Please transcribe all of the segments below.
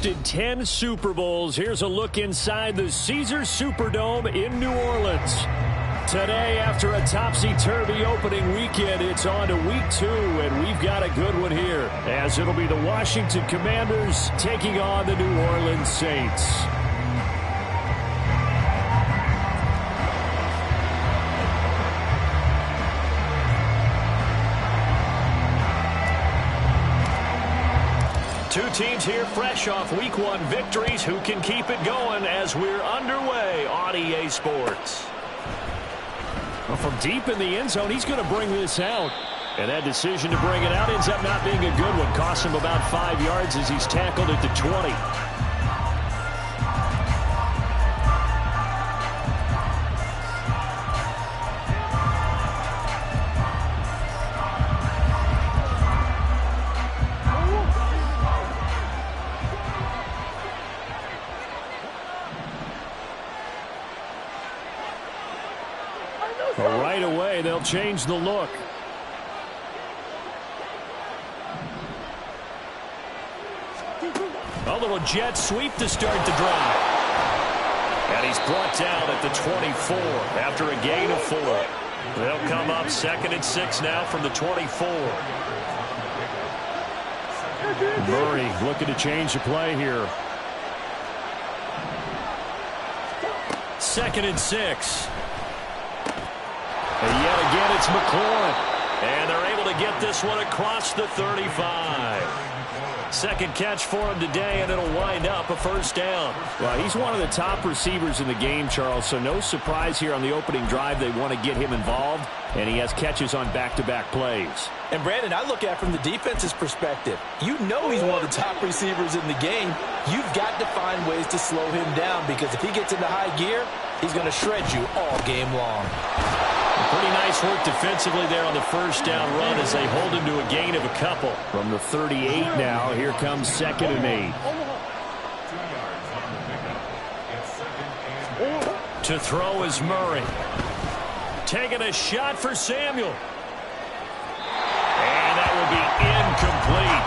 hosted 10 Super Bowls. Here's a look inside the Caesars Superdome in New Orleans. Today, after a topsy-turvy opening weekend, it's on to week 2, and we've got a good one here, as it'll be the Washington Commanders taking on the New Orleans Saints. Two teams here fresh off Week 1 victories. Who can keep it going as we're underway on EA Sports? Well, from deep in the end zone, he's going to bring this out. And that decision to bring it out ends up not being a good one. Costs him about 5 yards as he's tackled at the 20. Right away, they'll change the look. A little jet sweep to start the drive. And he's brought down at the 24 after a gain of 4. They'll come up 2nd and 6 now from the 24. Murray looking to change the play here. 2nd and 6. And yet again, it's McLaurin. And they're able to get this one across the 35. Second catch for him today, and it'll wind up a first down. Well, he's one of the top receivers in the game, Charles, so no surprise here on the opening drive. They want to get him involved, and he has catches on back-to-back plays. And, Brandon, I look at it from the defense's perspective. You know he's one of the top receivers in the game. You've got to find ways to slow him down, because if he gets into high gear, he's going to shred you all game long. Pretty nice work defensively there on the first down run as they hold him to a gain of a couple. From the 38 now, here comes 2nd and 8. To throw is Murray. Taking a shot for Samuel. And that will be incomplete.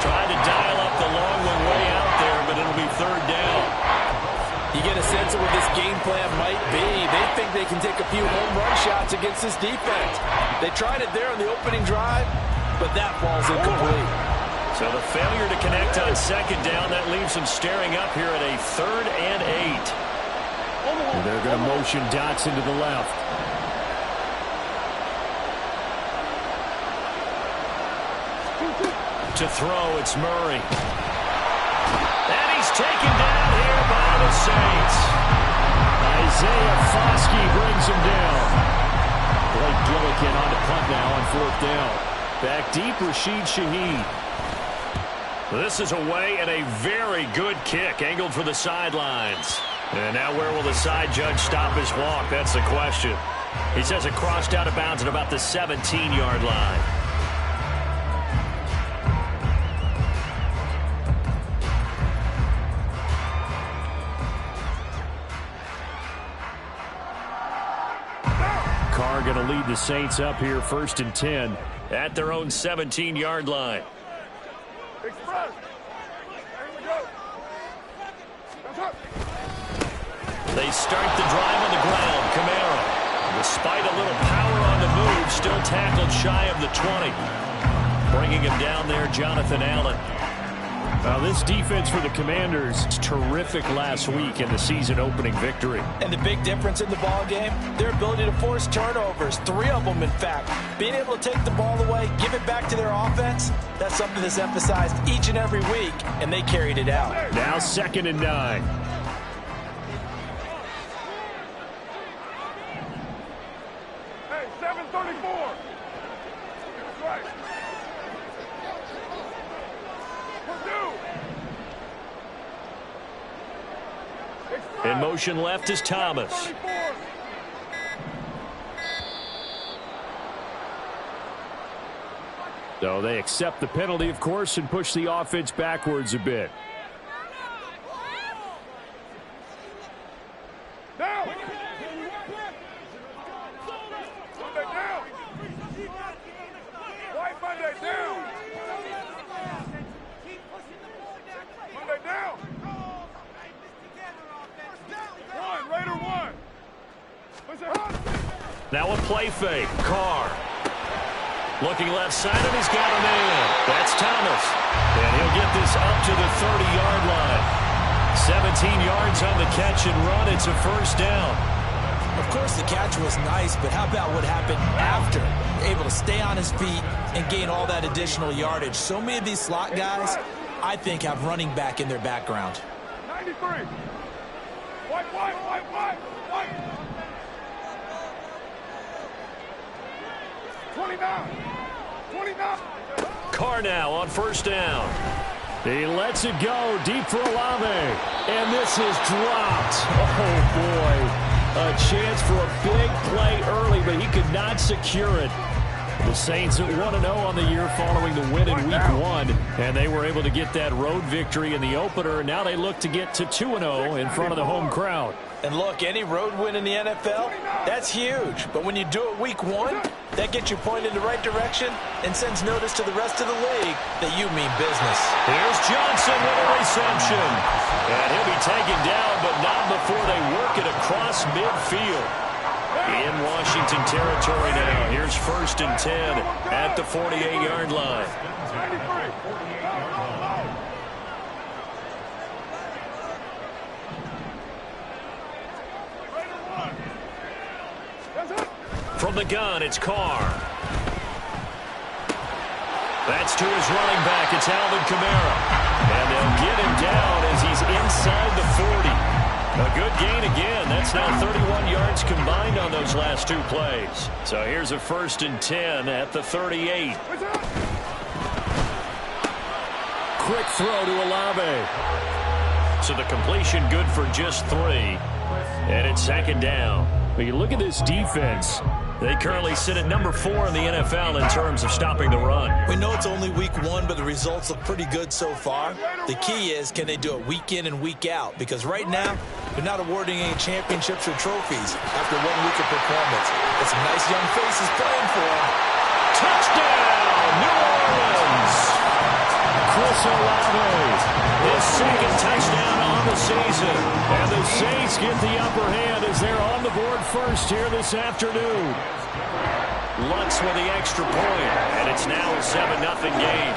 Trying to dial up the long one way out there, but it'll be 3rd down. You get a sense of what this game plan might be. They think they can take a few home run shots against this defense. They tried it there on the opening drive, but that ball's incomplete. So the failure to connect on 2nd down, that leaves them staring up here at a 3rd and 8. And they're going to motion Dotson to the left. To throw, it's Murray. And he's taken down here by the Saints. Isaiah Foskey brings him down. Blake Gillikin on to punt now on 4th down. Back deep, Rashid Shaheed. This is away and a very good kick, angled for the sidelines. And now where will the side judge stop his walk? That's the question. He says it crossed out of bounds at about the 17-yard line. Going to lead the Saints up here 1st and 10 at their own 17-yard line. They start the drive on the ground. Kamara, despite a little power on the move, still tackled shy of the 20. Bringing him down there, Jonathan Allen. This defense for the Commanders is terrific last week in the season-opening victory. And the big difference in the ball game, their ability to force turnovers, 3 of them, in fact. Being able to take the ball away, give it back to their offense, that's something that's emphasized each and every week, and they carried it out. Now 2nd and 9. Hey, 734. That's right. In motion left is Thomas. So they accept the penalty, of course, and push the offense backwards a bit. Down. Monday down. White Monday down. Monday down. Now a play fake. Carr. Looking left side, and he's got a man. That's Thomas. And he'll get this up to the 30-yard line. 17 yards on the catch and run. It's a first down. Of course, the catch was nice, but how about what happened after? Able to stay on his feet and gain all that additional yardage. So many of these slot guys, I think, have running back in their background. 93. White. 29. Carr now on first down. He lets it go deep for Olave. And this is dropped. Oh, boy. A chance for a big play early, but he could not secure it. The Saints at 1-0 on the year following the win in Week 1. And they were able to get that road victory in the opener. Now they look to get to 2-0 in front of the home crowd. And look, any road win in the NFL, that's huge. But when you do it Week 1, that gets you pointed in the right direction and sends notice to the rest of the league that you mean business. Here's Johnson with a reception. And he'll be taken down, but not before they work it across midfield. In Washington territory now. Here's 1st and 10 at the 48-yard line. 93. From the gun, it's Carr. That's to his running back. It's Alvin Kamara. And they'll get him down as he's inside the 40. A good gain again. That's now 31 yards combined on those last 2 plays. So here's a 1st and 10 at the 38. Quick throw to Olave. So the completion good for just 3. And it's 2nd down. When you look at this defense, they currently sit at number 4 in the NFL in terms of stopping the run. We know it's only Week 1, but the results look pretty good so far. The key is, can they do it week in and week out? Because right now, they're not awarding any championships or trophies after 1 week of performance. But some nice young faces playing for them. Touchdown, New Orleans! Chris Olave, his 2nd touchdown on the season. And the Saints get the upper hand as they're on the board first here this afternoon. Lutz with the extra point, and it's now a 7-0 game.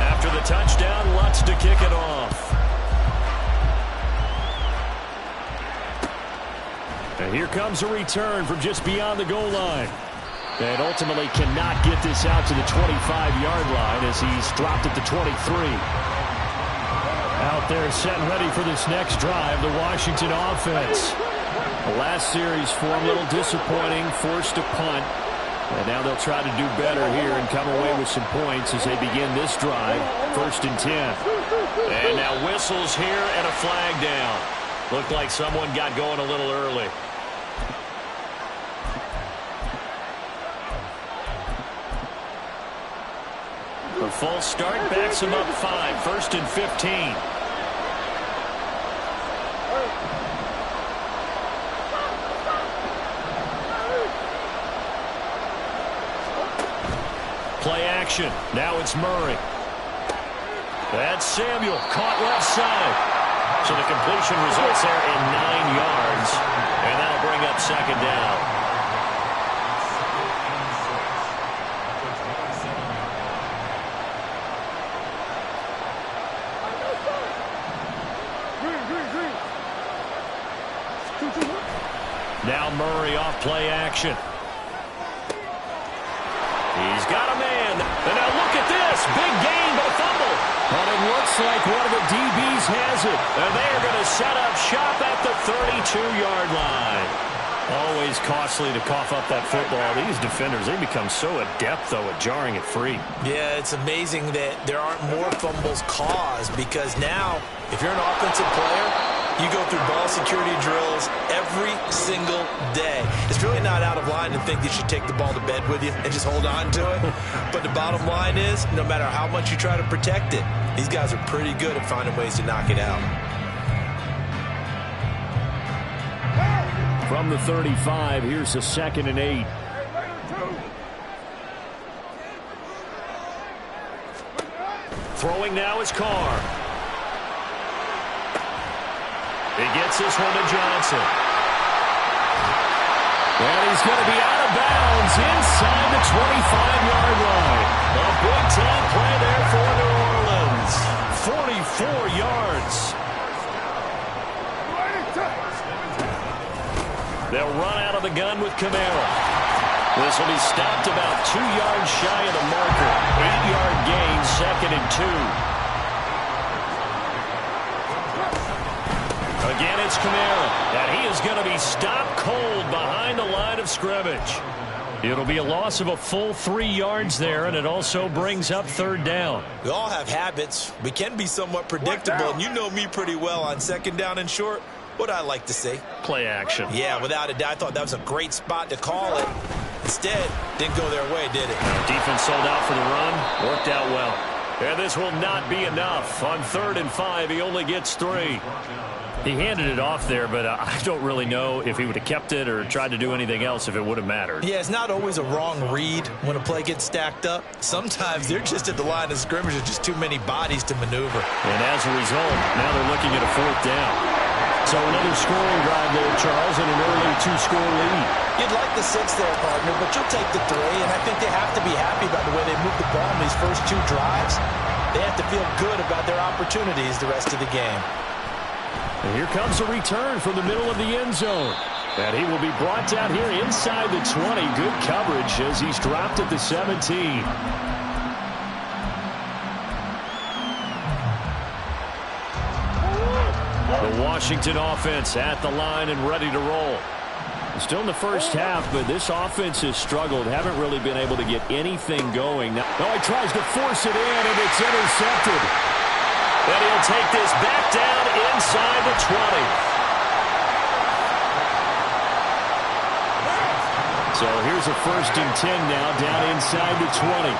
After the touchdown, Lutz to kick it off. And here comes a return from just beyond the goal line. And ultimately cannot get this out to the 25-yard line as he's dropped at the 23. Out there set and ready for this next drive, the Washington offense. The last series for him, a little disappointing, forced a punt. And now they'll try to do better here and come away with some points as they begin this drive, 1st and 10. And now whistles here and a flag down. Looked like someone got going a little early. The full start backs him up 5, 1st and 15. Play action. Now it's Murray. That's Samuel. Caught left side. So the completion results there in 9 yards. And that'll bring up 2nd down. Now Murray off play action. He's got a man. And now look at this. Big gain, but a fumble. But it looks like one of the DBs has it. And they are going to set up shop at the 32-yard line. Always costly to cough up that football. These defenders, they become so adept, though, at jarring it free. Yeah, it's amazing that there aren't more fumbles caused because now, if you're an offensive player, you go through ball security drills every single day. It's really not out of line to think that you should take the ball to bed with you and just hold on to it. But the bottom line is, no matter how much you try to protect it, these guys are pretty good at finding ways to knock it out. From the 35, here's a 2nd and 8. Throwing now is Carr. He gets this one to Johnson. And he's going to be out of bounds inside the 25-yard line. A big-time play there for New Orleans. 44 yards. They'll run out of the gun with Kamara. This will be stopped about 2 yards shy of the marker. 8-yard gain, 2nd and 2. Again, it's Kamara. And he is going to be stopped cold behind the line of scrimmage. It'll be a loss of a full 3 yards there, and it also brings up 3rd down. We all have habits. We can be somewhat predictable, and you know me pretty well on 2nd down and short. What I like to see. Play action. Yeah, without a doubt. I thought that was a great spot to call it. Instead, didn't go their way, did it? Defense sold out for the run. Worked out well. And this will not be enough. On 3rd and 5, he only gets 3. He handed it off there, but I don't really know if he would have kept it or tried to do anything else if it would have mattered. Yeah, it's not always a wrong read when a play gets stacked up. Sometimes they're just at the line of scrimmage. There's just too many bodies to maneuver. And as a result, now they're looking at a 4th down. So another scoring drive there, Charles, and an early 2-score lead. You'd like the 6 there, partner, but you'll take the 3, and I think they have to be happy about the way they moved the ball in these first 2 drives. They have to feel good about their opportunities the rest of the game. And here comes a return from the middle of the end zone. And he will be brought down here inside the 20. Good coverage as he's dropped at the 17. The Washington offense at the line and ready to roll. Still in the first half, but this offense has struggled. Haven't really been able to get anything going. Now he tries to force it in, and it's intercepted. And he'll take this back down inside the 20. So here's a 1st and 10 now down inside the 20.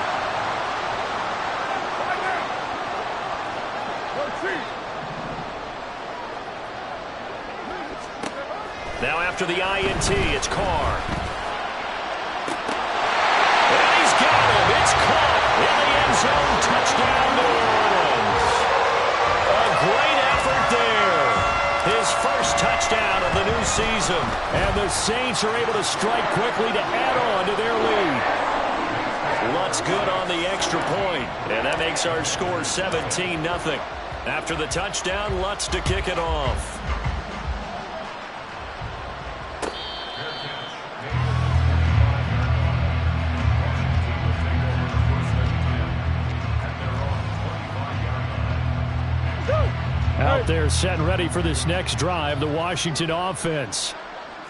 Now after the INT, it's Carr. And he's got him. It's caught in the end zone. Touchdown, New Orleans. A great effort there. His first touchdown of the new season. And the Saints are able to strike quickly to add on to their lead. Lutz good on the extra point. And that makes our score 17-0. After the touchdown, Lutz to kick it off. Out there set and ready for this next drive, the Washington offense.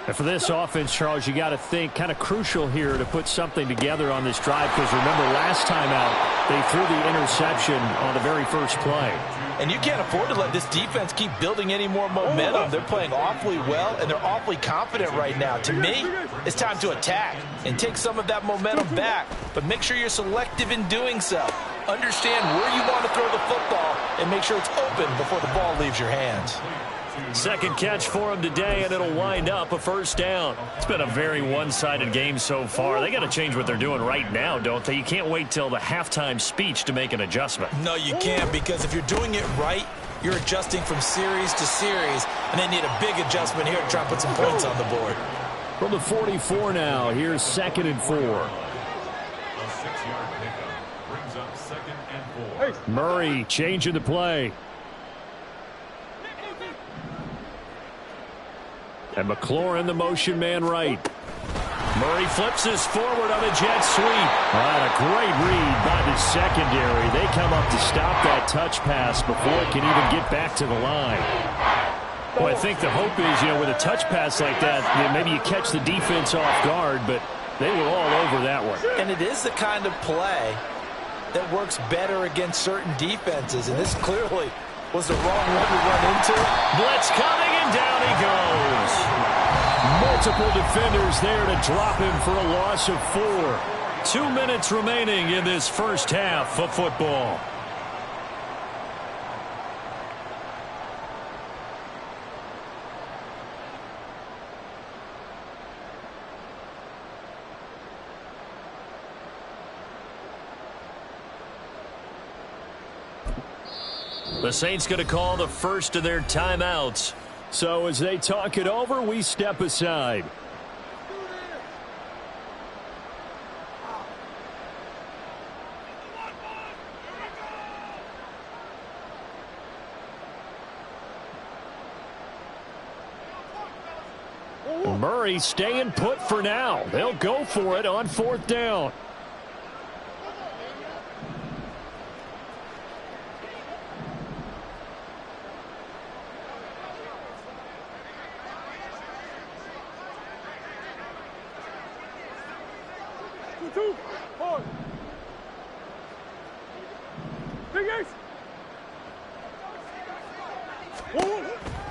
And for this offense, Charles, you got to think kind of crucial here to put something together on this drive, because remember last time out they threw the interception on the very first play. And you can't afford to let this defense keep building any more momentum. They're playing awfully well, and they're awfully confident right now. To me, it's time to attack and take some of that momentum back, but make sure you're selective in doing so. Understand where you want to throw the football and make sure it's open before the ball leaves your hands. Second catch for him today, and it'll wind up a 1st down. It's been a very one-sided game so far. They got to change what they're doing right now, don't they? You can't wait till the halftime speech to make an adjustment. No, you can't, because if you're doing it right, you're adjusting from series to series, and they need a big adjustment here to try and put some points on the board. From the 44 now, here's 2nd and 4. Murray changing the play. And McLaurin, the motion man right. Murray flips this forward on a jet sweep. And a great read by the secondary. They come up to stop that touch pass before it can even get back to the line. Well, I think the hope is, with a touch pass like that, maybe you catch the defense off guard, but they were all over that one. And it is the kind of play that works better against certain defenses, and this clearly was the wrong one to run into. Blitz coming, and down he goes. Multiple defenders there to drop him for a loss of 4. 2 minutes remaining in this first half of football. The Saints going to call the first of their timeouts. So as they talk it over, we step aside. Murray staying put for now. They'll go for it on 4th down.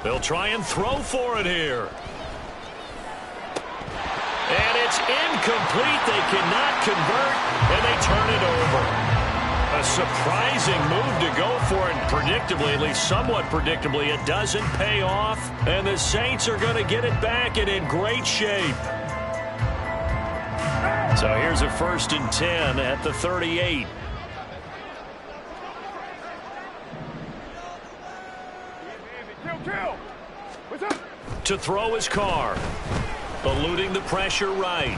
They'll try and throw for it here. And it's incomplete. They cannot convert, and they turn it over. A surprising move to go for it. Predictably, at least somewhat predictably, it doesn't pay off. And the Saints are going to get it back and in great shape. So here's a 1st and 10 at the 38. To throw his car. Eluding the pressure right.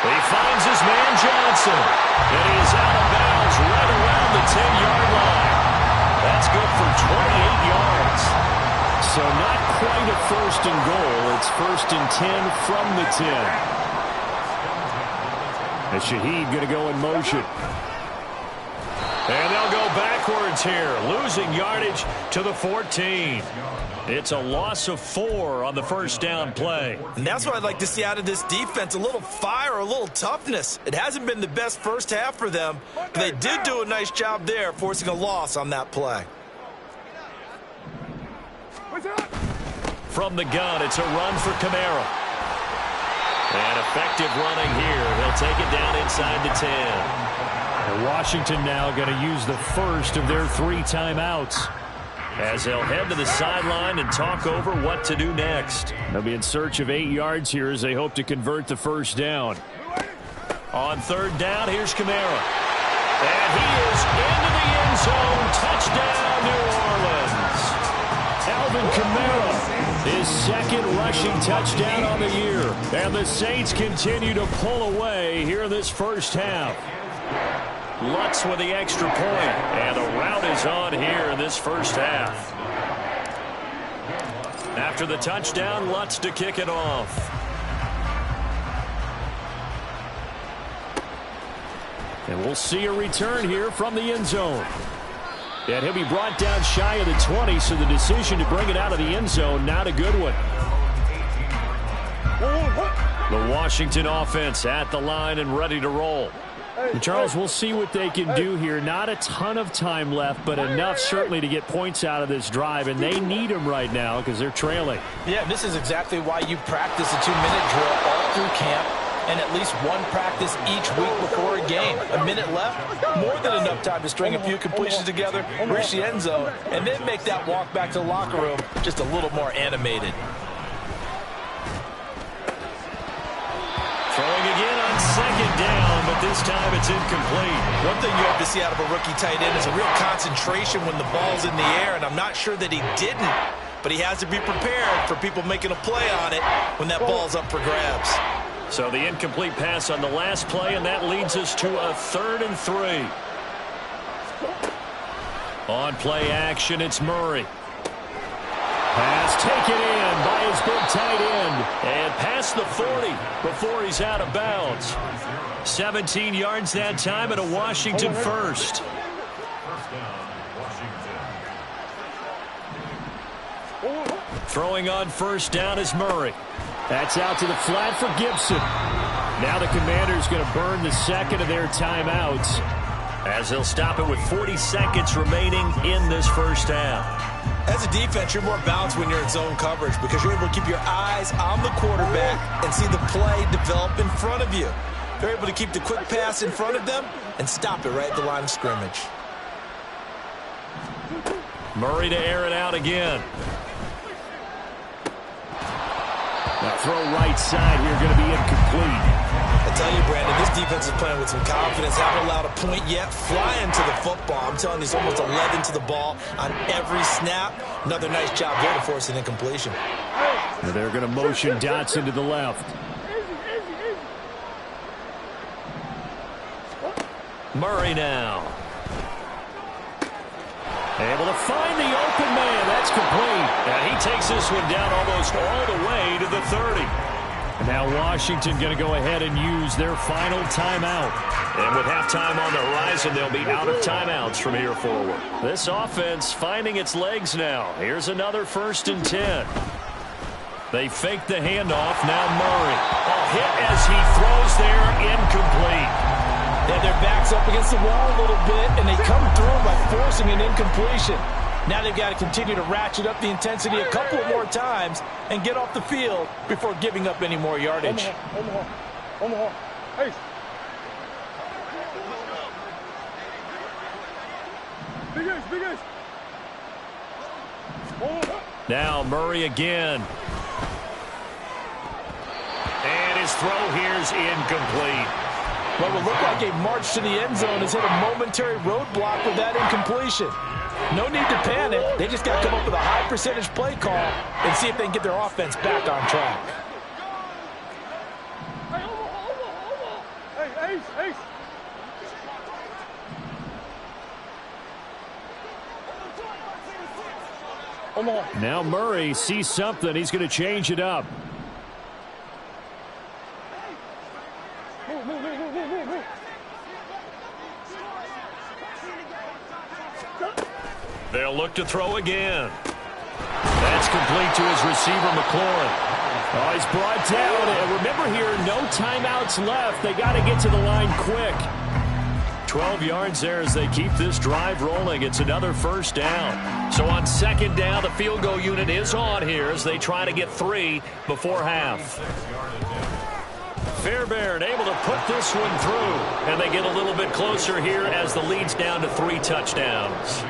He finds his man Johnson. And he is out of bounds right around the 10-yard line. That's good for 28 yards. So not quite a 1st and goal. It's 1st and 10 from the 10. And Shaheed going to go in motion. And they'll go backwards here, losing yardage to the 14. It's a loss of 4 on the 1st down play. And that's what I'd like to see out of this defense, a little fire, a little toughness. It hasn't been the best first half for them, but they did do a nice job there, forcing a loss on that play. From the gun, it's a run for Kamara. And effective running here. He'll take it down inside the 10. And Washington now going to use the first of their 3 timeouts, as they'll head to the sideline and talk over what to do next. They'll be in search of 8 yards here as they hope to convert the 1st down. On 3rd down, here's Kamara. And he is into the end zone. Touchdown, New Orleans. Alvin Kamara, his 2nd rushing touchdown on the year. And the Saints continue to pull away here in this first half. Lutz with the extra point. And the route is on here in this first half. After the touchdown, Lutz to kick it off. And we'll see a return here from the end zone. And he'll be brought down shy of the 20, so the decision to bring it out of the end zone, not a good one. The Washington offense at the line and ready to roll. And Charles, we'll see what they can do here. Not a ton of time left, but enough certainly to get points out of this drive, and they need them right now because they're trailing. Yeah, this is exactly why you practice a 2-minute drill all through camp and at least one practice each week before a game. A minute left, more than enough time to string a few completions together, reach the end zone, and then make that walk back to the locker room just a little more animated. Throwing again on 2nd down, but this time it's incomplete. One thing you have to see out of a rookie tight end is a real concentration when the ball's in the air, and I'm not sure that he didn't, but he has to be prepared for people making a play on it when that ball's up for grabs. So the incomplete pass on the last play, and that leads us to a 3rd and 3. On play action, it's Murray. Pass taken in by his big tight end. And past the 40 before he's out of bounds. 17 yards that time and a Washington first. Throwing on 1st down is Murray. That's out to the flat for Gibson. Now the Commanders going to burn the 2nd of their timeouts, as they'll stop it with 40 seconds remaining in this first half. As a defense, you're more balanced when you're in zone coverage because you're able to keep your eyes on the quarterback and see the play develop in front of you. You're able to keep the quick pass in front of them and stop it right at the line of scrimmage. Murray to air it out again. Now throw right side here, going to be incomplete. I tell you, Brandon, this defense is playing with some confidence. Haven't allowed a point yet. Flying to the football. I'm telling you, it's almost 11 to the ball on every snap. Another nice job there to force an incompletion. And they're going to motion Dotson to the left. Murray now. Able to find the open man. That's complete. And he takes this one down almost all the way to the 30. And now Washington going to go ahead and use their final timeout. And with halftime on the horizon, they'll be out of timeouts from here forward. This offense finding its legs now. Here's another 1st and 10. They fake the handoff. Now Murray. A hit as he throws there. Incomplete. They have their backs up against the wall a little bit, and they come through by forcing an incompletion. Now they've got to continue to ratchet up the intensity a couple more times and get off the field before giving up any more yardage. Omaha. Hey. Big Ace. Now Murray again. And his throw here's incomplete. What will look like a march to the end zone has hit a momentary roadblock with that incompletion. No need to panic. They just got to come up with a high percentage play call and see if they can get their offense back on track. Hey, Ace. Omaha. Now Murray sees something. He's going to change it up. Move. They'll look to throw again. That's complete to his receiver, McLaurin. Oh, he's brought down. And remember here, no timeouts left. They got to get to the line quick. 12 yards there as they keep this drive rolling. It's another 1st down. So on 2nd down, the field goal unit is on here as they try to get 3 before half. Fairbairn able to put this one through. And they get a little bit closer here as the lead's down to 3 touchdowns.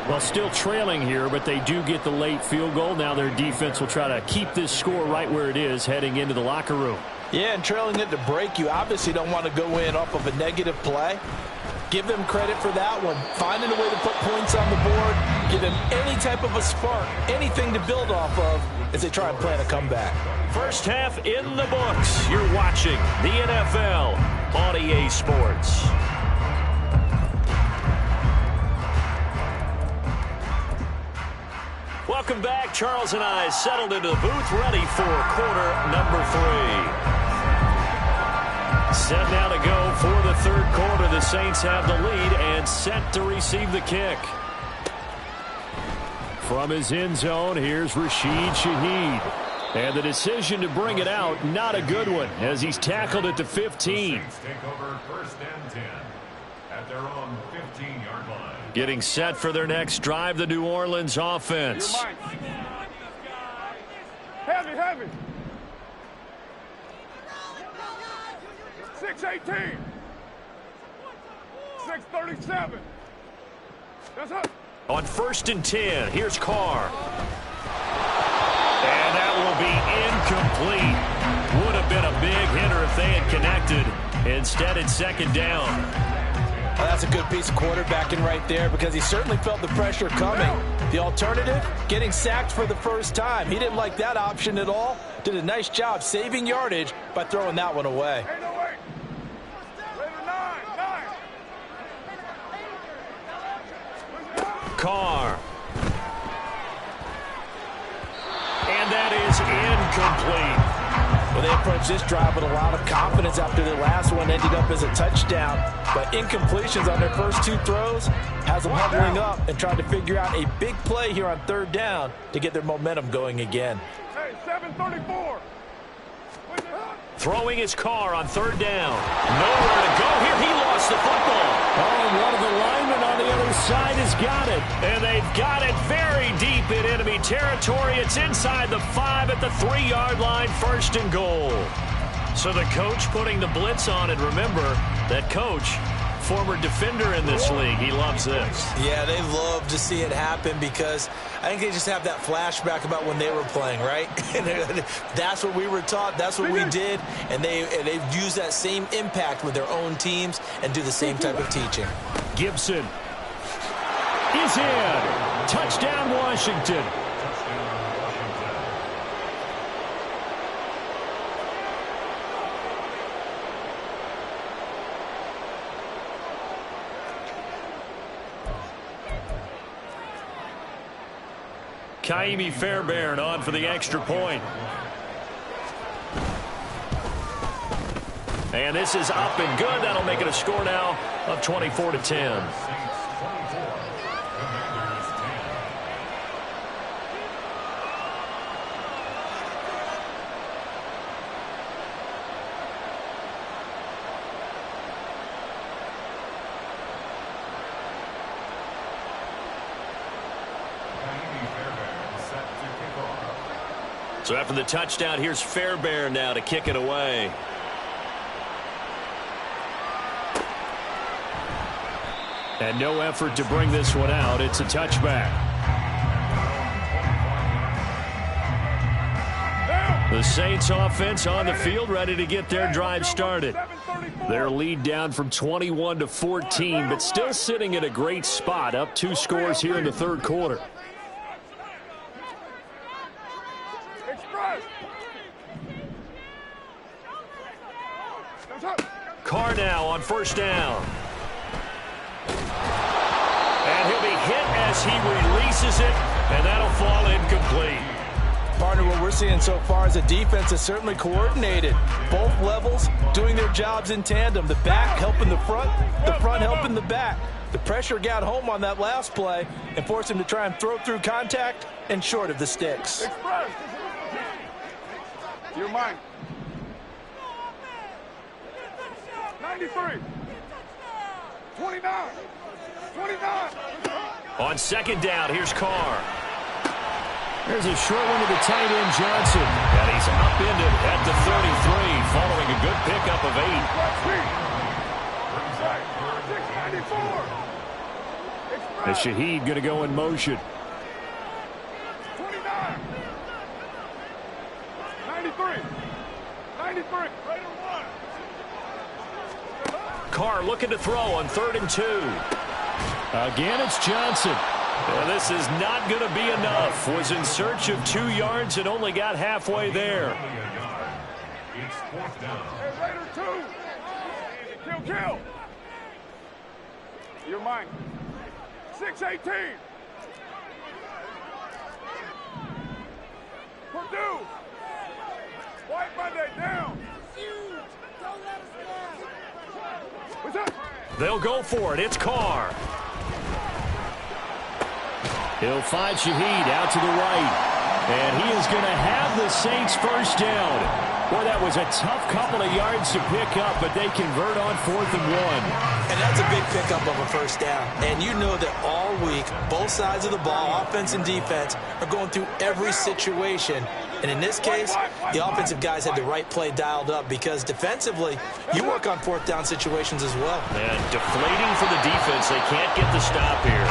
Well, still trailing here, but they do get the late field goal. Now their defense will try to keep this score right where it is heading into the locker room. Yeah, and trailing it to break, you obviously don't want to go in off of a negative play. Give them credit for that one. Finding a way to put points on the board. Give them any type of a spark, anything to build off of as they try and plan a comeback. First half in the books. You're watching the NFL on EA Sports. Welcome back. Charles and I settled into the booth, ready for quarter number 3. Set now to go for the 3rd quarter. The Saints have the lead and set to receive the kick. From his end zone, here's Rashid Shaheed. And the decision to bring it out, not a good one, as he's tackled at the 15. Take over 1st and 10 at their own 15-yard line. Getting set for their next drive, the New Orleans offense. Heavy. 6:18. 6:37. That's up. On 1st and 10, here's Carr. And that will be incomplete. Would have been a big hitter if they had connected. Instead, it's 2nd down. Well, that's a good piece of quarterbacking right there because he certainly felt the pressure coming. The alternative, getting sacked for the 1st time. He didn't like that option at all. Did a nice job saving yardage by throwing that one away. Hey, no way. Carr. And that is incomplete. Well, they approached this drive with a lot of confidence after their last one ended up as a touchdown. But incompletions on their first 2 throws has them huddling up and trying to figure out a big play here on 3rd down to get their momentum going again. Hey, 7:34. Throwing his Carr on 3rd down. Nowhere to go here. He lost the football. Oh, and one of the linemen on the other side has got it. And they've got it very deep in enemy territory. It's inside the 5 at the 3-yard line, 1st and goal. So the coach putting the blitz on, and remember, that coach former defender in this league. He loves this. Yeah, they love to see it happen because I think they just have that flashback about when they were playing, right? That's what we were taught. That's what we did. And they've used that same impact with their own teams and do the same type of teaching. Gibson is in. Touchdown, Washington. Kaimi Fairbairn on for the extra point. And this is up and good. That'll make it a score now of 24-10. So after the touchdown, here's Fairbairn now to kick it away. And no effort to bring this one out. It's a touchback. The Saints offense on the field ready to get their drive started. Their lead down from 21-14, but still sitting in a great spot, up 2 scores here in the third quarter. Carr now on first down. And he'll be hit as he releases it, and that'll fall incomplete. Partner, what we're seeing so far is a defense that's certainly coordinated. Both levels doing their jobs in tandem. The back helping the front helping the back. The pressure got home on that last play and forced him to try and throw through contact and short of the sticks. Your mind. 93. 29. 29. On second down, here's Carr. There's a short one to the tight end, Johnson. And he's upended at the 33, following a good pickup of 8. The Shaheed going to go in motion. 29. 93. 93. Carr looking to throw on 3rd and 2. Again, it's Johnson. And this is not going to be enough. Was in search of 2 yards and only got halfway there. It's 4th down. Hey, Raider 2. Kill. Your mind. 6-18. Purdue. White Monday down. Don't let us down. What's up? They'll go for it. It's Carr. He'll find Shaheed out to the right. And he is going to have the Saints first down. Boy, that was a tough couple of yards to pick up, but they convert on 4th and 1. And that's a big pickup of a first down. And you know that all week, both sides of the ball, offense and defense, are going through every situation. And in this case, the offensive guys had the right play dialed up because defensively, you work on 4th down situations as well. And deflating for the defense. They can't get the stop here.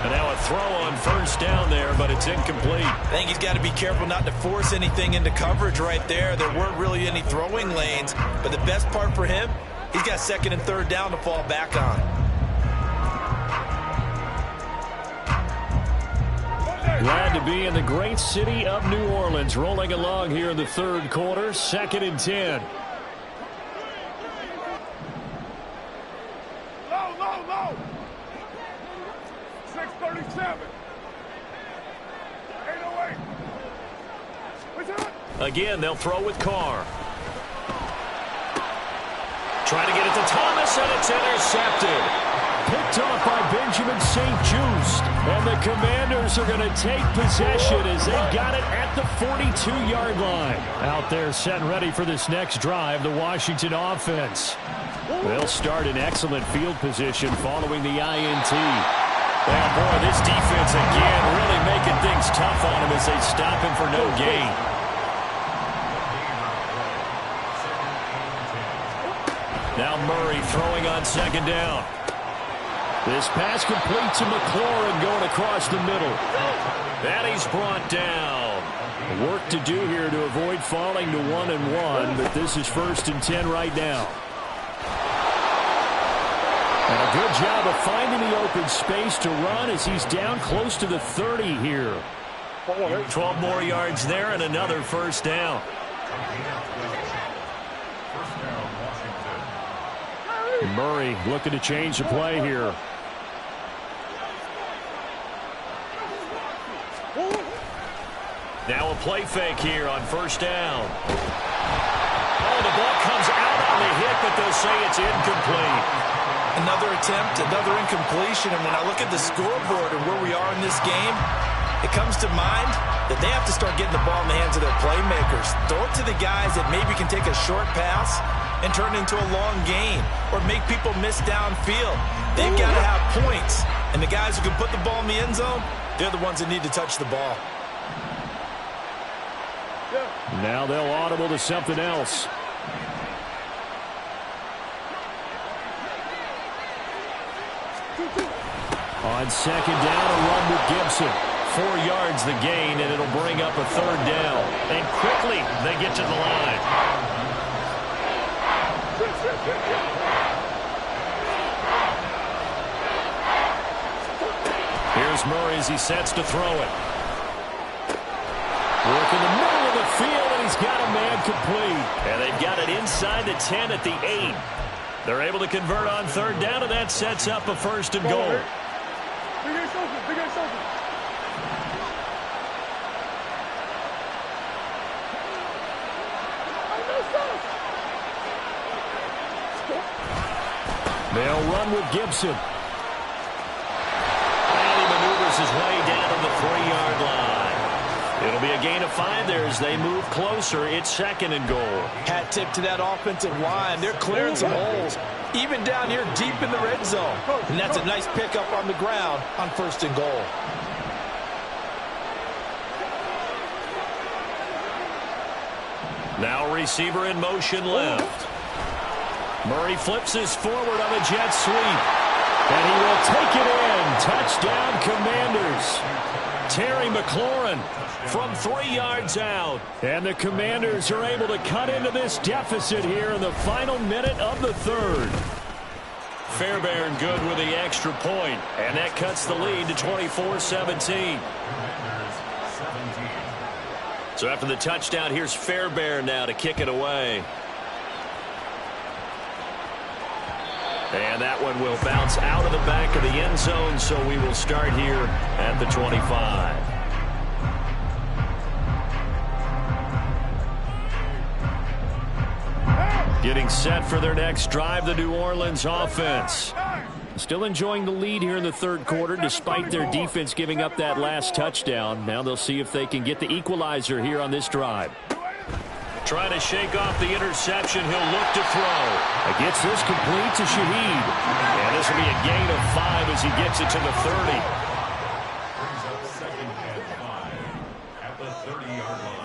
And now a throw on first down there, but it's incomplete. I think he's got to be careful not to force anything into coverage right there. There weren't really any throwing lanes, but the best part for him, he's got 2nd and 3rd down to fall back on. Glad to be in the great city of New Orleans, rolling along here in the third quarter, 2nd and 10. Low. 637. 808. What's up? Again, they'll throw with Carr. Trying to get it to Thomas, and it's intercepted. Picked off by Benjamin St. Just. And the Commanders are going to take possession as they got it at the 42-yard line. Out there set and ready for this next drive, the Washington offense. They'll start in excellent field position following the INT. Well, boy, this defense again really making things tough on him as they stop him for no gain. Now Murray throwing on second down. This pass complete to McLaurin going across the middle. And he's brought down. Work to do here to avoid falling to 1-1, but this is 1st and 10 right now. And a good job of finding the open space to run as he's down close to the 30 here. 12 more yards there and another first down. Murray looking to change the play here. Now a play fake here on first down. Oh, the ball comes out on the hit, but they'll say it's incomplete. Another attempt, another incompletion, and when I look at the scoreboard and where we are in this game, it comes to mind that they have to start getting the ball in the hands of their playmakers. Throw it to the guys that maybe can take a short pass and turn it into a long gain or make people miss downfield. They've got to have points, and the guys who can put the ball in the end zone, they're the ones that need to touch the ball. Now they'll audible to something else. On second down, a run with Gibson. 4 yards the gain, and it'll bring up a third down. And quickly, they get to the line. Here's Murray as he sets to throw it. Work in the middle of the field, and he's got a man complete. And they've got it inside the 10 at the 8. They're able to convert on third down, and that sets up a 1st and goal. They'll run with Gibson. And he maneuvers his way down to the 3-yard line. It'll be a gain of 5 there as they move closer. It's 2nd and goal. Hat tip to that offensive line. They're clearing some holes, even down here deep in the red zone. And that's a nice pickup on the ground on 1st and goal. Now receiver in motion left. Murray flips his forward on a jet sweep. And he will take it in. Touchdown, Commanders. Terry McLaurin from 3 yards out. And the Commanders are able to cut into this deficit here in the final minute of the 3rd. Fairbairn good with the extra point, and that cuts the lead to 24-17. So after the touchdown, here's Fairbairn now to kick it away. And that one will bounce out of the back of the end zone, so we will start here at the 25. Getting set for their next drive, the New Orleans offense. Still enjoying the lead here in the 3rd quarter, despite their defense giving up that last touchdown. Now they'll see if they can get the equalizer here on this drive. Trying to shake off the interception. He'll look to throw. Gets this complete to Shaheed. And this will be a gain of 5 as he gets it to the 30. Brings up 2nd and 5 at the 30-yard line.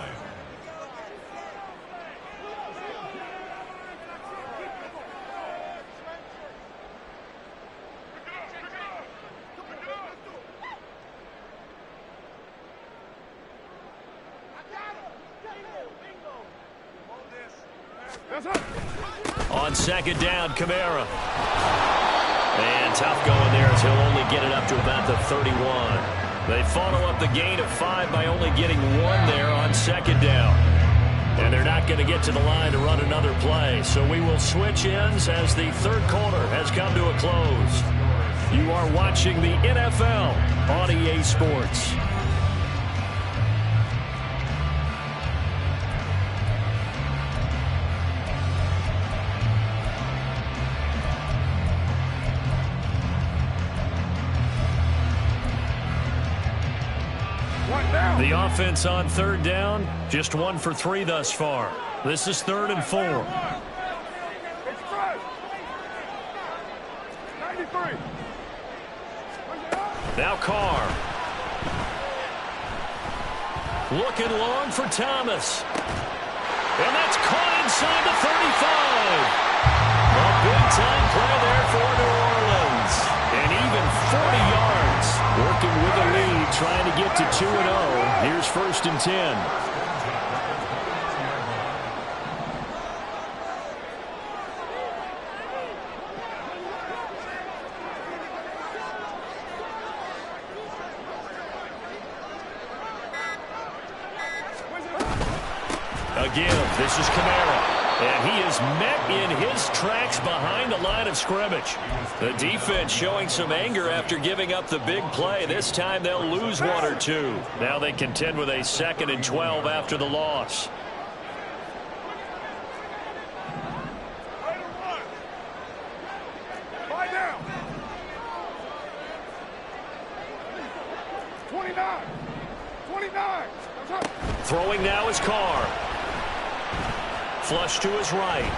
On second down, Kamara. And tough going there as he'll only get it up to about the 31. They follow up the gain of 5 by only getting 1 there on second down. And they're not going to get to the line to run another play. So we will switch ends as the 3rd quarter has come to a close. You are watching the NFL on EA Sports. The offense on third down, just 1 for 3 thus far. This is 3rd and 4. Now Carr. Looking long for Thomas. And that's caught inside the 35. A big big-time play there for New Orleans. And even 40 yards, working with a lead, trying to get to 2-0. Here's 1st and 10. Again, this is Kamara, and he is met in his tracks behind the line of scrimmage. The defense showing some anger after giving up the big play. This time they'll lose 1 or 2. Now they contend with a 2nd and 12 after the loss. Lie down. 29. 29. Throwing now is Carr. Flush to his right.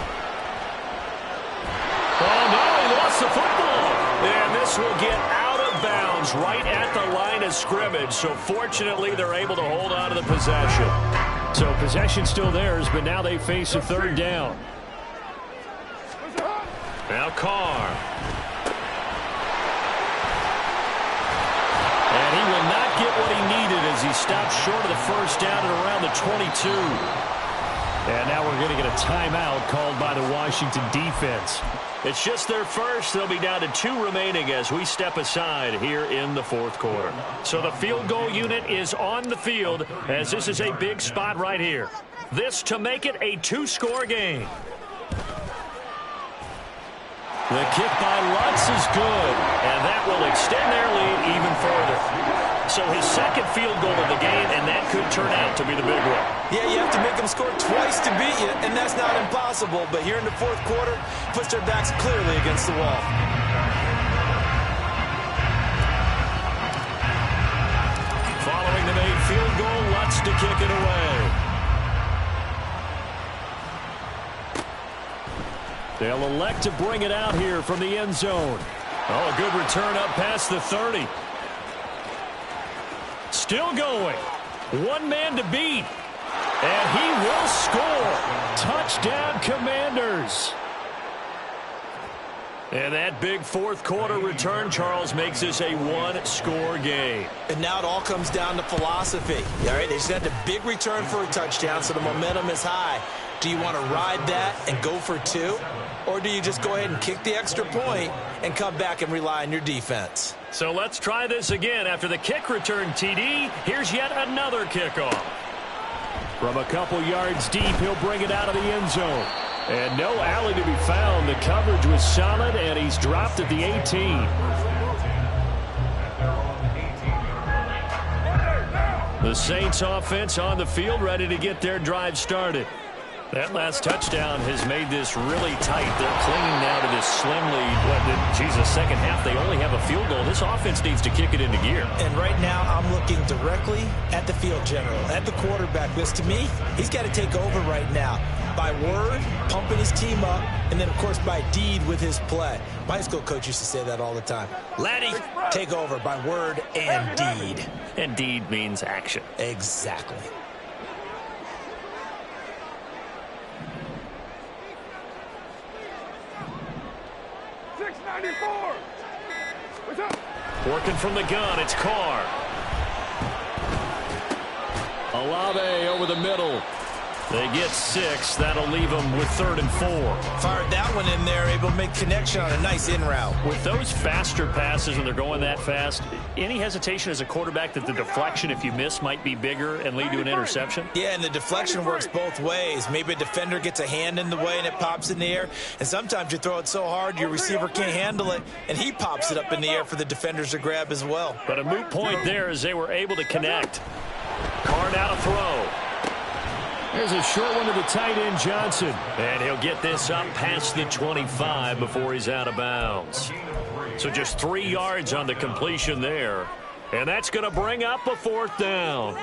Oh, no, he lost the football. And this will get out of bounds right at the line of scrimmage. So fortunately, they're able to hold on to the possession. So possession still theirs, but now they face a 3rd down. Now Carr. And he will not get what he needed as he stops short of the 1st down at around the 22. And now we're going to get a timeout called by the Washington defense. It's just their first. They'll be down to 2 remaining as we step aside here in the 4th quarter. So the field goal unit is on the field as this is a big spot right here. This to make it a 2-score game. The kick by Lutz is good, and that will extend their lead even further. So his 2nd field goal of the game, and that could turn out to be the big one. Yeah, you have to make them score twice to beat you, and that's not impossible. But here in the 4th quarter, puts their backs clearly against the wall. Following the made field goal, Lutz to kick it away. They'll elect to bring it out here from the end zone. Oh, a good return up past the 30. Still going. 1 man to beat. And he will score. Touchdown, Commanders. And that big 4th quarter return, Charles, makes this a 1-score game. And now it all comes down to philosophy. All right, they just had a big return for a touchdown, so the momentum is high. Do you want to ride that and go for 2? Or do you just go ahead and kick the extra point and come back and rely on your defense? So let's try this again. After the kick return, TD, here's yet another kickoff. From a couple yards deep, he'll bring it out of the end zone. And no alley to be found. The coverage was solid, and he's dropped at the 18. The Saints offense on the field, ready to get their drive started. That last touchdown has made this really tight. They're clinging now to this slim lead. Second half, they only have a field goal. This offense needs to kick it into gear. And right now, I'm looking directly at the field general, at the quarterback. Because to me, he's got to take over right now. By word, pumping his team up, and then, of course, by deed with his play. My high school coach used to say that all the time. Laddie, take over by word and deed. And deed means action. Exactly. Working from the gun, it's Carr. Olave over the middle. They get 6. That'll leave them with 3rd and 4. Fired that one in there, able to make connection on a nice in route. With those faster passes when they're going that fast, any hesitation as a quarterback that the deflection, if you miss, might be bigger and lead to an interception? Yeah, and the deflection works both ways. Maybe a defender gets a hand in the way and it pops in the air. And sometimes you throw it so hard your receiver can't handle it, and he pops it up in the air for the defenders to grab as well. But a moot point there as they were able to connect. Carr now to throw. There's a short one to the tight end, Johnson. And he'll get this up past the 25 before he's out of bounds. So just 3 yards on the completion there. And that's going to bring up a 4th down.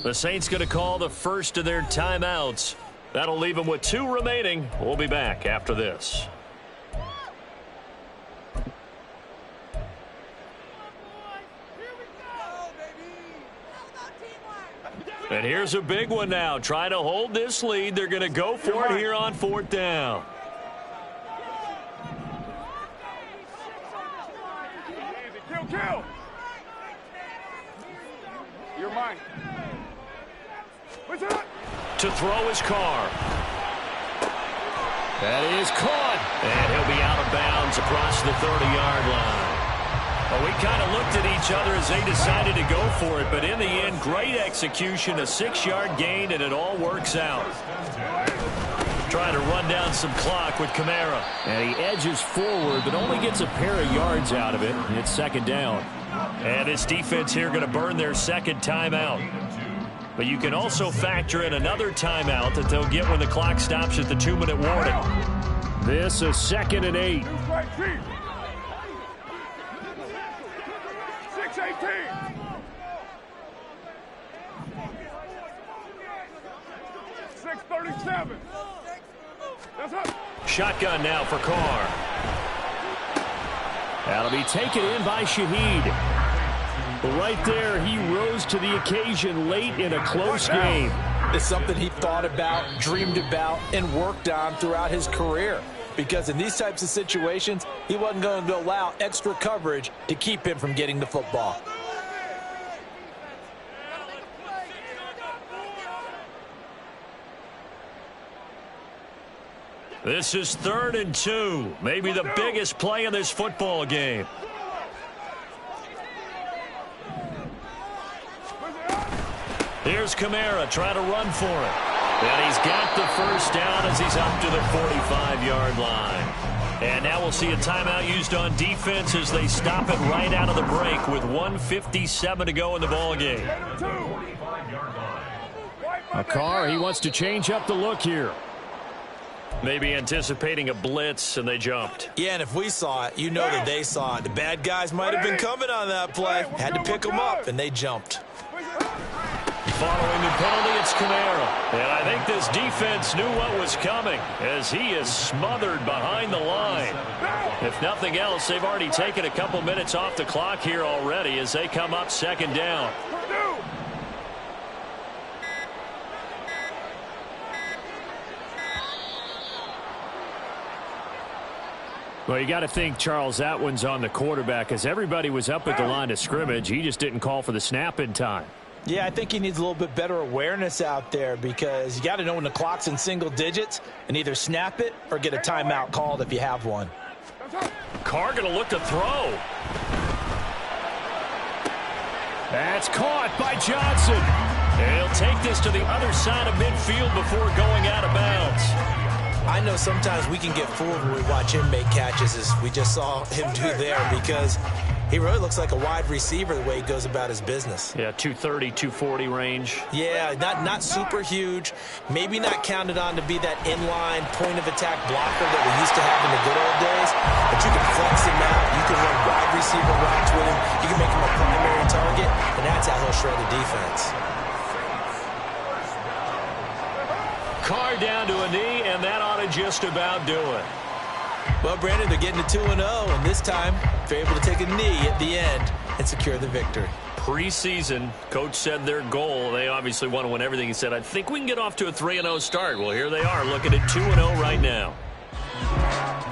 The Saints going to call the first of their timeouts. That'll leave them with 2 remaining. We'll be back after this. And here's a big one now. Trying to hold this lead. They're going to go for it here on 4th down. Kill. You're mine. To throw his car. That is caught. And he'll be out of bounds across the 30-yard line. Well, we kind of looked at each other as they decided to go for it, but in the end, great execution, a 6-yard gain, and it all works out. Trying to run down some clock with Kamara. And he edges forward, but only gets a pair of yards out of it. And it's 2nd down. And this defense here going to burn their 2nd timeout. But you can also factor in another timeout that they'll get when the clock stops at the 2-minute warning. This is 2nd and 8. 6-18. 6-37. Shotgun now for Carr. That'll be taken in by Shaheed. Right there, he rose to the occasion late in a close game. It's something he thought about, dreamed about, and worked on throughout his career. Because in these types of situations, he wasn't going to allow extra coverage to keep him from getting the football. This is 3rd and 2. Maybe the biggest play in this football game. Here's Kamara trying to run for it. And he's got the 1st down as he's up to the 45-yard line. And now we'll see a timeout used on defense as they stop it right out of the break with 1:57 to go in the ball game. Carr, he wants to change up the look here. Maybe anticipating a blitz, and they jumped. Yeah, and if we saw it, you know that they saw it. The bad guys might have been coming on that play. Had to pick them up, and they jumped. Following the penalty, it's Kamara. And I think this defense knew what was coming as he is smothered behind the line. If nothing else, they've already taken a couple minutes off the clock here already as they come up 2nd down. Well, you got to think, Charles, that one's on the quarterback as everybody was up at the line of scrimmage. He just didn't call for the snap in time. Yeah, I think he needs a little bit better awareness out there because you got to know when the clock's in single digits and either snap it or get a timeout called if you have one. Carr going to look to throw. That's caught by Johnson. And he'll take this to the other side of midfield before going out of bounds. I know sometimes we can get fooled when we watch him make catches as we just saw him do there because he really looks like a wide receiver the way he goes about his business. Yeah, 230, 240 range. Yeah, not super huge. Maybe not counted on to be that inline point of attack blocker that we used to have in the good old days. But you can flex him out. You can run wide receiver routes with him. You can make him a primary target, and that's how he'll shred the defense. Carr down to a knee, and that ought to just about do it. Well, Brandon, they're getting to 2-0, and this time they're able to take a knee at the end and secure the victory. Preseason, coach said their goal, they obviously want to win everything. He said, I think we can get off to a 3-0 start. Well, here they are looking at 2-0 right now.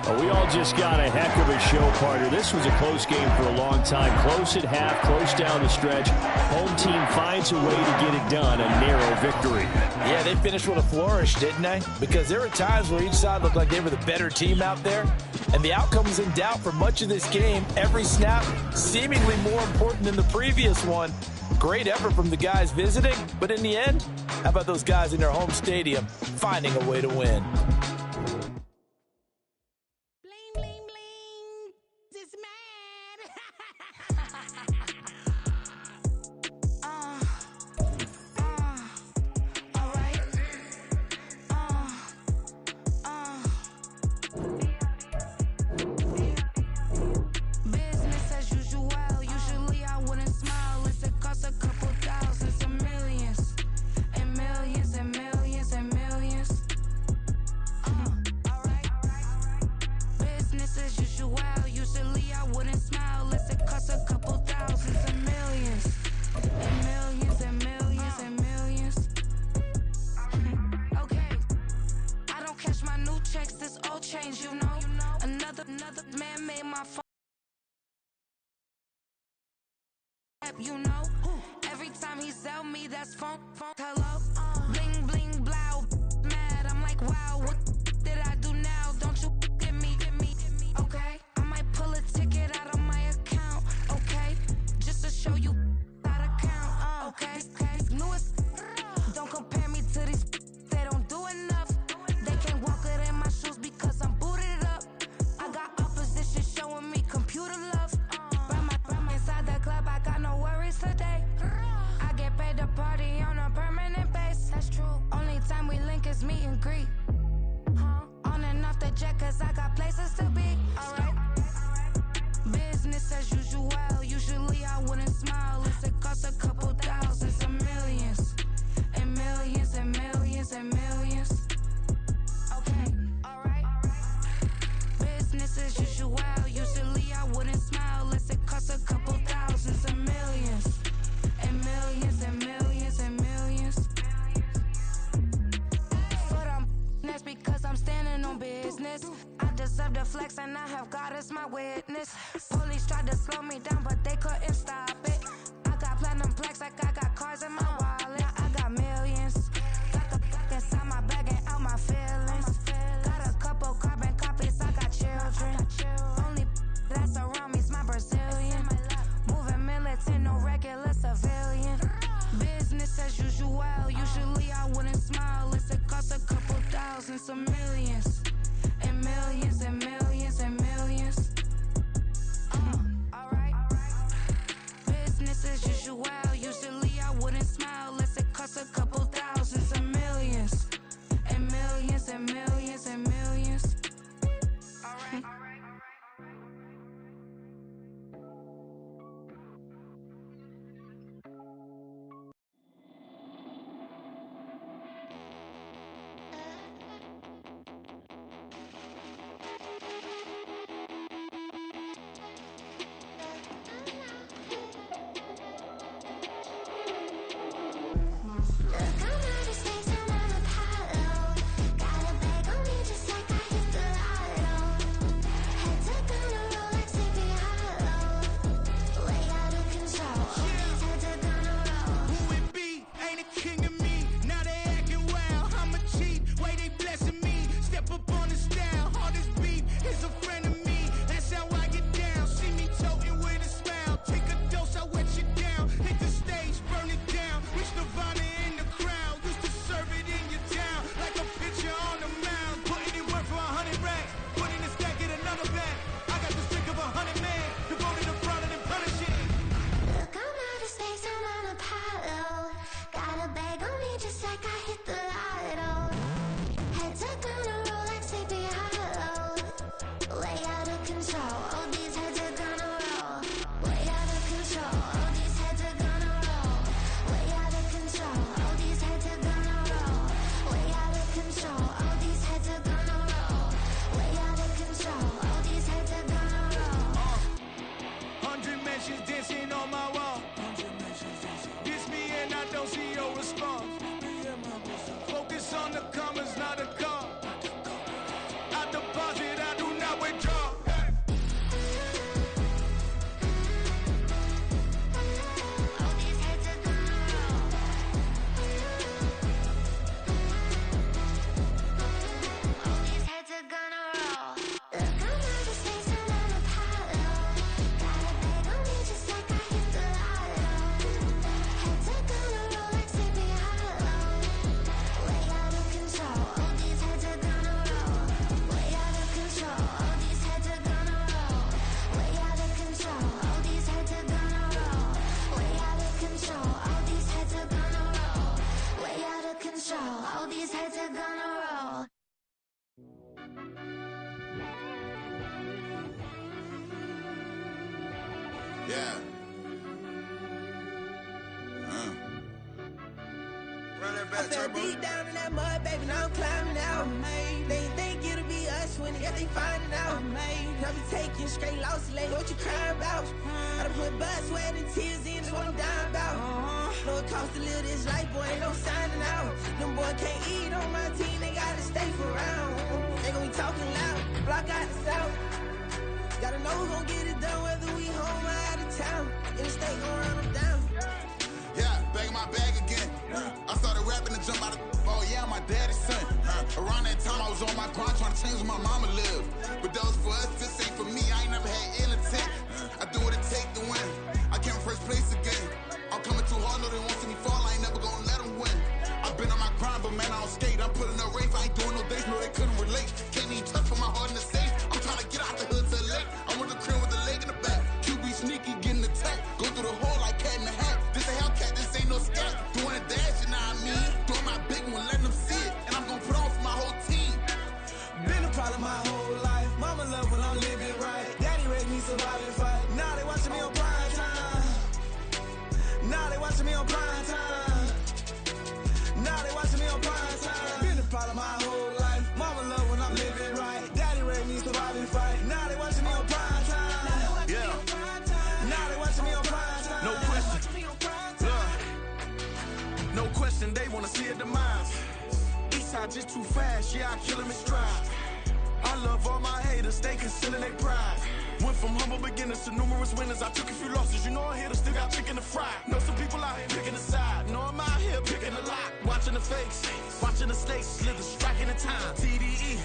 Well, we all just got a heck of a show, partner. This was a close game for a long time. Close at half, close down the stretch. Home team finds a way to get it done, a narrow victory. Yeah, they finished with a flourish, didn't they? Because there were times where each side looked like they were the better team out there, and the outcome was in doubt for much of this game. Every snap seemingly more important than the previous one. Great effort from the guys visiting, but in the end, how about those guys in their home stadium finding a way to win? that's phone, hello. Bling, bling, blow, mad, I'm like, wow, what did I do now? Don't you get me, okay? I might pull a ticket out of my account, okay? Just to show you how to count, okay? Newest, don't compare me to these, they don't do enough. They can't walk it in my shoes because I'm booted up. I got opposition showing me computer love. From inside the club, I got no worries today. I get paid to party on a permanent base. That's true. Only time we link is meet and greet. On and off the jet, cause I got places to be. Alright. Business as usual. Usually I wouldn't smile if it cost a couple thousands and millions. And millions and millions and millions. Okay, alright. Business as usual. Usually I wouldn't smile unless it cost a couple thousands and millions. And millions and millions and millions. But that's because I'm standing on business. I deserve the flex and I have God as my witness. Police tried to slow me down but they couldn't stop it. I got platinum plaques like I got cars in my wallet. I got millions. Got the fuck inside my bag and out my feelings. Got a couple carbon copies, I got children. Only that's around me's my Brazilian. Moving militant, no regular civilian. Business as usual. Usually I wouldn't smile unless it cost a couple thousands of millions. And millions and millions and millions. Alright. Business as usual. Usually I wouldn't smile unless it cost a couple thousands of millions. And millions and millions and millions. Alright. Yeah. Run that back, I fell Turbo. deep down in that mud, baby, now I'm climbing out. They ain't think it'll be us when they finding out. I be taking straight losses lately, what you crying about? I done put blood, sweat, and tears in, that's what I'm dying about. Know it costs to live this life, boy, ain't no signing out. Them boy can't eat on my team, they gotta stay for round. They gon' be talking loud, block out the south. Gotta know who gon' get it done, whether we home or out of town. In the state gon' run them down. Yeah, back in my bag again. rapping to jump out of. Oh yeah, my daddy's son. Around that time I was on my grind trying to change where my mama lived. But that was for us, this ain't for me. I ain't never had ill intent. I do what it take to win. I came first place again. I'm coming too hard, no they won't see me fall. I ain't never gonna let them win. I've been on my grind, but man I don't skate. I'm putting up race, I ain't doing no days, no they couldn't relate. Can't even touch for my heart in the safe. I'm trying to get out the hood to the lake. I'm with the crib with the leg in the back. QB sneaky, getting attacked. Go through the hole like cat in the hat. This a Hellcat, this ain't no scat. Doing a dash, you know what I mean? Doing my big one, letting them see it. And I'm gonna put on for my whole team. Been a problem my whole life. Mama love when I'm living right. Daddy raised me survive and fight. Now they watching me on prime time. Now they watching me on prime time. Now they watching me on prime time. Been a problem my whole life. Mama love when I'm living right. Daddy raised me survive and fight. Now they watching me on prime time. Yeah. Now they watching me on prime time. No question. Look. No question, they wanna see a demise. Eastside just too fast, yeah, I kill him in stride. I love all my haters, they concealing their pride. Went from humble beginners to numerous winners. I took a few losses, you know I hit, still got chicken to fry. Know some people out here picking a side. Know I'm out here picking a lot. Watching the fakes, watching the snakes slither, striking the time. TDE,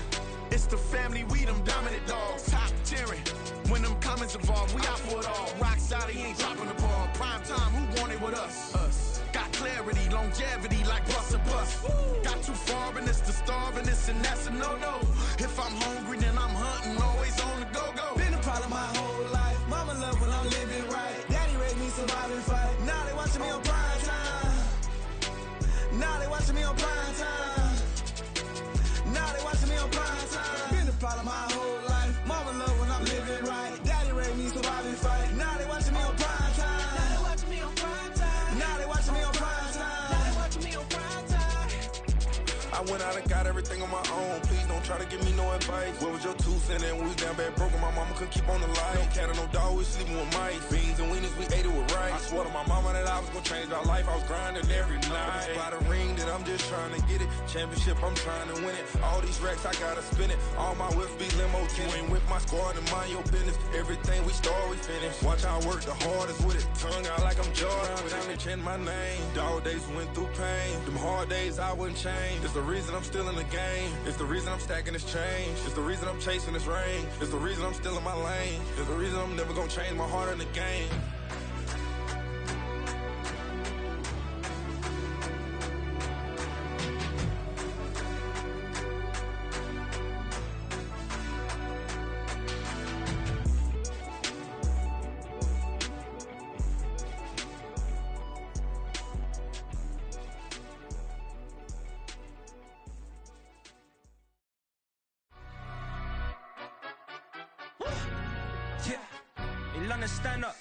it's the family, we them dominant dogs. Top tiering, when them comments involved, we out for it all. Rock solid, he ain't dropping the ball. Prime time, who want it with us? Us. Got clarity, longevity like bus and bus. Got too far and it's the starving, this and that's a no-no. If I'm hungry, then I'm hunting, always on the go-go. Been a problem my whole life. Mama love when I'm living right. Daddy raised me survive and fight. Now they watching me on prime time. Now they watching me on prime time. Now they watching me on prime time. Been a problem my whole life. Mama love when I'm living right. Daddy raised me survive and fight. Now they watching me on prime time. Now they watching me on prime time. Now they watching me on prime time. Now they watching me on prime time. I went out and got everything on my own. Please don't try to give me no advice. What was your 2 cents and we was down bad broke and my mama couldn't keep on the light. No cat or no dog, we sleeping with mice. Beans and weenies, we ate it with rice. I swore to my mama that I was gonna change our life. I was grinding every night. By the ring that I'm just trying to get it. Championship, I'm trying to win it. All these racks, I gotta spin it. All my whips be limo tinted. Ain't with my squad and mind your business. Everything we start, we finish. Watch how I work the hardest with it. Tongue out like I'm Jordan. Without me change my name. Dog days went through pain. Them hard days I wouldn't change. It's the reason I'm still in the game. It's the reason I'm stacking this change. It's the reason I'm chasing this rain. It's the reason I'm still in my lane. It's the reason I'm never gonna change my heart in the game. Stand up.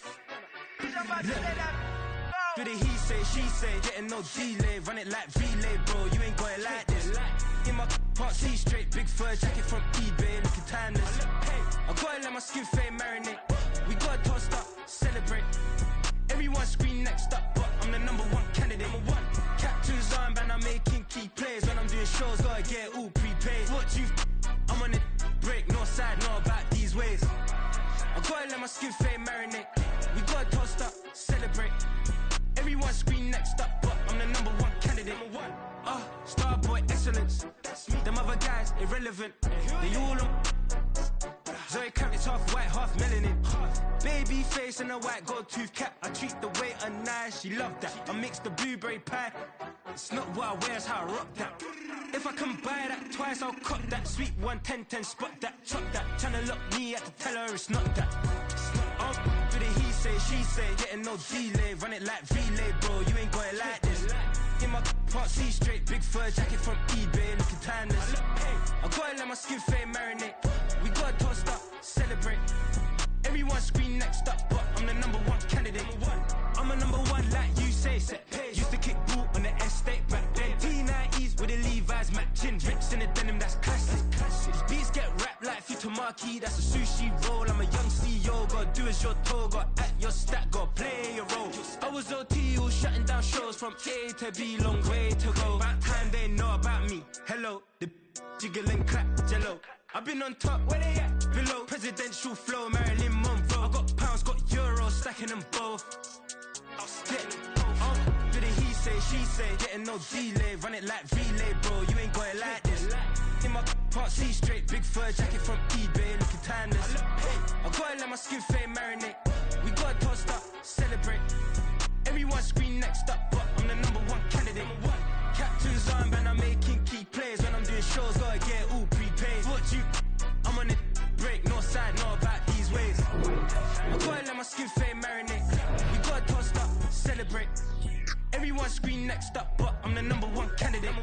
Do the he say, she say, getting no delay, run it like relay, bro. You ain't got it like this. In my can't see straight, big fur jacket from eBay, looking timeless. I gotta let my skin fade marinate. We gotta toast up, celebrate. Everyone scream next up, but I'm the #1 candidate. Captain's armband, I'm making key plays. When I'm doing shows, gotta get it all prepaid. What you? I'm on it break, no side, know about these ways. I gotta let my skin fade marinate. We gotta toast up, celebrate. Everyone scream next up, but I'm the #1 candidate. Starboy excellence. Them other guys irrelevant. They all on. Zoe Kravitz half white, half melanin. Baby face and a white gold tooth cap. I treat the waiter nice, she love that. I mix the blueberry pie. It's not what I wear, it's how I rock that. If I can buy that twice, I'll cut that. Sweet 110, spot that, chop that. Tryna lock me at the teller, it's not that. Do the he say, she say, getting no delay, run it like relay, bro. You ain't got it like this. In my can't see straight, big fur jacket from eBay, looking timeless. I gotta let my skin fade marinate. We gotta toast up, celebrate. Everyone scream next up, but I'm the #1 candidate. I'm a #1 like you say, set pace. Used to kick ball on the estate back then. T90s with the Levi's matching. Rips in the denim, that's classic. These beats get wrapped like Futamaki, that's a sushi roll. I'm a young CEO, gotta do as you're told. Got at your stat, gotta play your role. I was OT, all shutting down shows from A to B, long way to go. About time they know about me. Hello, the jiggle and clap, jello. I've been on top, where they at? Below, presidential flow, Marilyn Monroe. I got pounds, got euros, stacking them both. Do the he say, she say, getting no delay. Run it like relay, bro, you ain't got it like this. In my can't see straight, big fur jacket from eBay, looking timeless. I gotta let my skin fade marinate. We gotta toast up, celebrate. Everyone scream next up, but I'm the #1 candidate. Captain's armband, I'm making key plays. When I'm doing shows, gotta get all prepaid. What you, I'm on it, break, no side, no about these ways. I gotta let my skin fade marinate. We gotta toast up, celebrate. Everyone scream next up, but I'm the #1 candidate.